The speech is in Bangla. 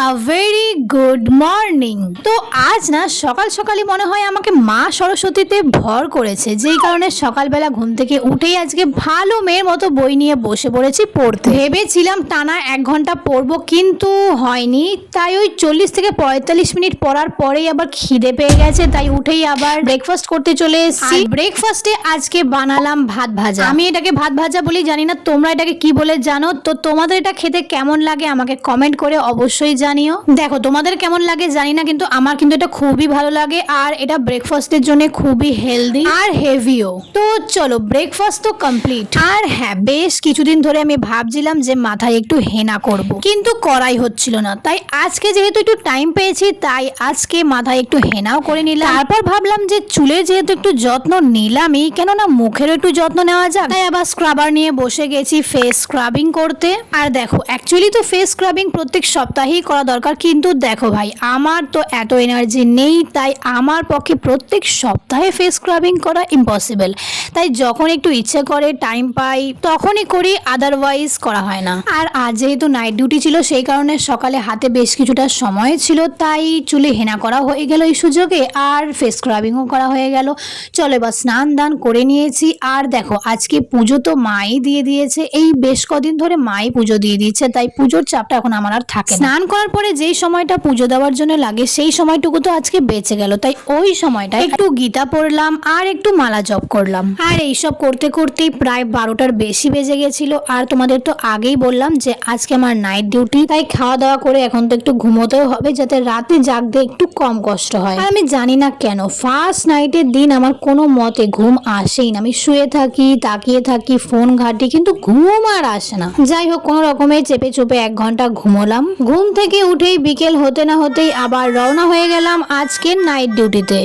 A very good morning. তো আজ না সকাল সকালই মনে হয় আমাকে মা সরস্বতীতে ভর করেছে, যেই কারণে সকালবেলা ঘুম থেকে উঠেই আজকে ভালো মেয়ের মতো বই নিয়ে বসে পড়েছি পড়তে। ভেবেছিলাম টানা 1 ঘন্টা পড়বো, কিন্তু হয়নি। তাই ওই 40 থেকে 45 মিনিট পড়ার পরেই আবার খিদে পেয়ে গেছে, তাই উঠেই আবার ব্রেকফাস্ট করতে চলে এসেছি। ব্রেকফাস্টে আজকে বানালাম ভাত ভাজা। আমি এটাকে ভাত ভাজা বলি, জানি না তোমরা এটাকে কি বলে জানো। তো তোমাদের এটা খেতে কেমন লাগে আমাকে কমেন্ট করে অবশ্যই জানিও। দেখো তোমাদের কেমন লাগে জানি না, কিন্তু আমার কিন্তু এটা খুবই ভালো লাগে, আর এটা ব্রেকফাস্টের জন্য খুবই হেলদি আর হেভিও। তো চলো, ব্রেকফাস্ট তো কমপ্লিট। আর হ্যাঁ, বেশ কিছুদিন ধরে আমি ভাবছিলাম যে মাথায় একটু হেনা করব, কিন্তু করাই হচ্ছিল না। তাই আজকে যেহেতু একটু টাইম পেয়েছি, তাই আজকে মাথায় একটু হেনাও করে নিলাম। তারপর ভাবলাম যে চুলের যেহেতু একটু যত্ন নিলামই, কেননা মুখেরও একটু যত্ন নেওয়া যাক। তাই আবার স্ক্রাবার নিয়ে বসে গেছি ফেস স্ক্রাবিং করতে। আর দেখো, অ্যাকচুয়ালি তো ফেস স্ক্রাবিং প্রত্যেক সপ্তাহেই করা দরকার, কিন্তু দেখো ভাই, আমার তো এত এনার্জি নেই, তাই আমার পক্ষে প্রত্যেক সপ্তাহে ফেস স্ক্রাবিং করা ইম্পসিবল। তাই যখন একটু ইচ্ছে করে, টাইম পাই, তখনই করি, আদারওয়াইজ করা হয় না। আর আজ যেহেতু নাইট ডিউটি ছিল, সেই কারণে সকালে হাতে বেশ কিছুটা সময় ছিল, তাই চুলে হেনা করা হয়ে গেল এই সুযোগে, আর ফেস স্ক্রাবিংও করা হয়ে গেল। চলো এবার স্নান দান করে নিয়েছি। আর দেখো, আজকে পুজো তো মাই দিয়ে দিয়েছে, এই বেশ কদিন ধরে মাই পুজো দিয়ে দিচ্ছে, তাই পুজোর চাপটা এখন আমার আর থাকে না। স্নান করার পরে যেই সময়টা পুজো দেওয়ার জন্য লাগে, সেই সময়টুকু তো আজকে বেঁচে গেল, তাই ওই সময়টা একটু গীতা পড়লাম আর একটু মালা জপ করলাম। আর এইসব করতে করতেই প্রায় 12টার বেশি বেজে গেছিল। আর তোমাদের তো আগেই বললাম যে আজকে আমার নাইট ডিউটি, তাই খাওয়া দাওয়া করে এখন তো একটু ঘুমোতেও হবে, যাতে রাতে জাগতে একটু কম কষ্ট হয়। আর আমি জানি না কেন ফার্স্ট নাইটের দিন আমার কোনো মতে ঘুম আসেই না। আমি শুয়ে থাকি, তাকিয়ে থাকি, ফোন ঘাঁটি, কিন্তু ঘুম আর আসে না। যাই হোক, কোনো রকমে চেপে চুপে 1 ঘন্টা ঘুমোলাম। ঘুম থেকে উঠেই বিকেল হতে না হতেই আবার রওনা হয়ে গেলাম আজকের নাইট ডিউটিতে।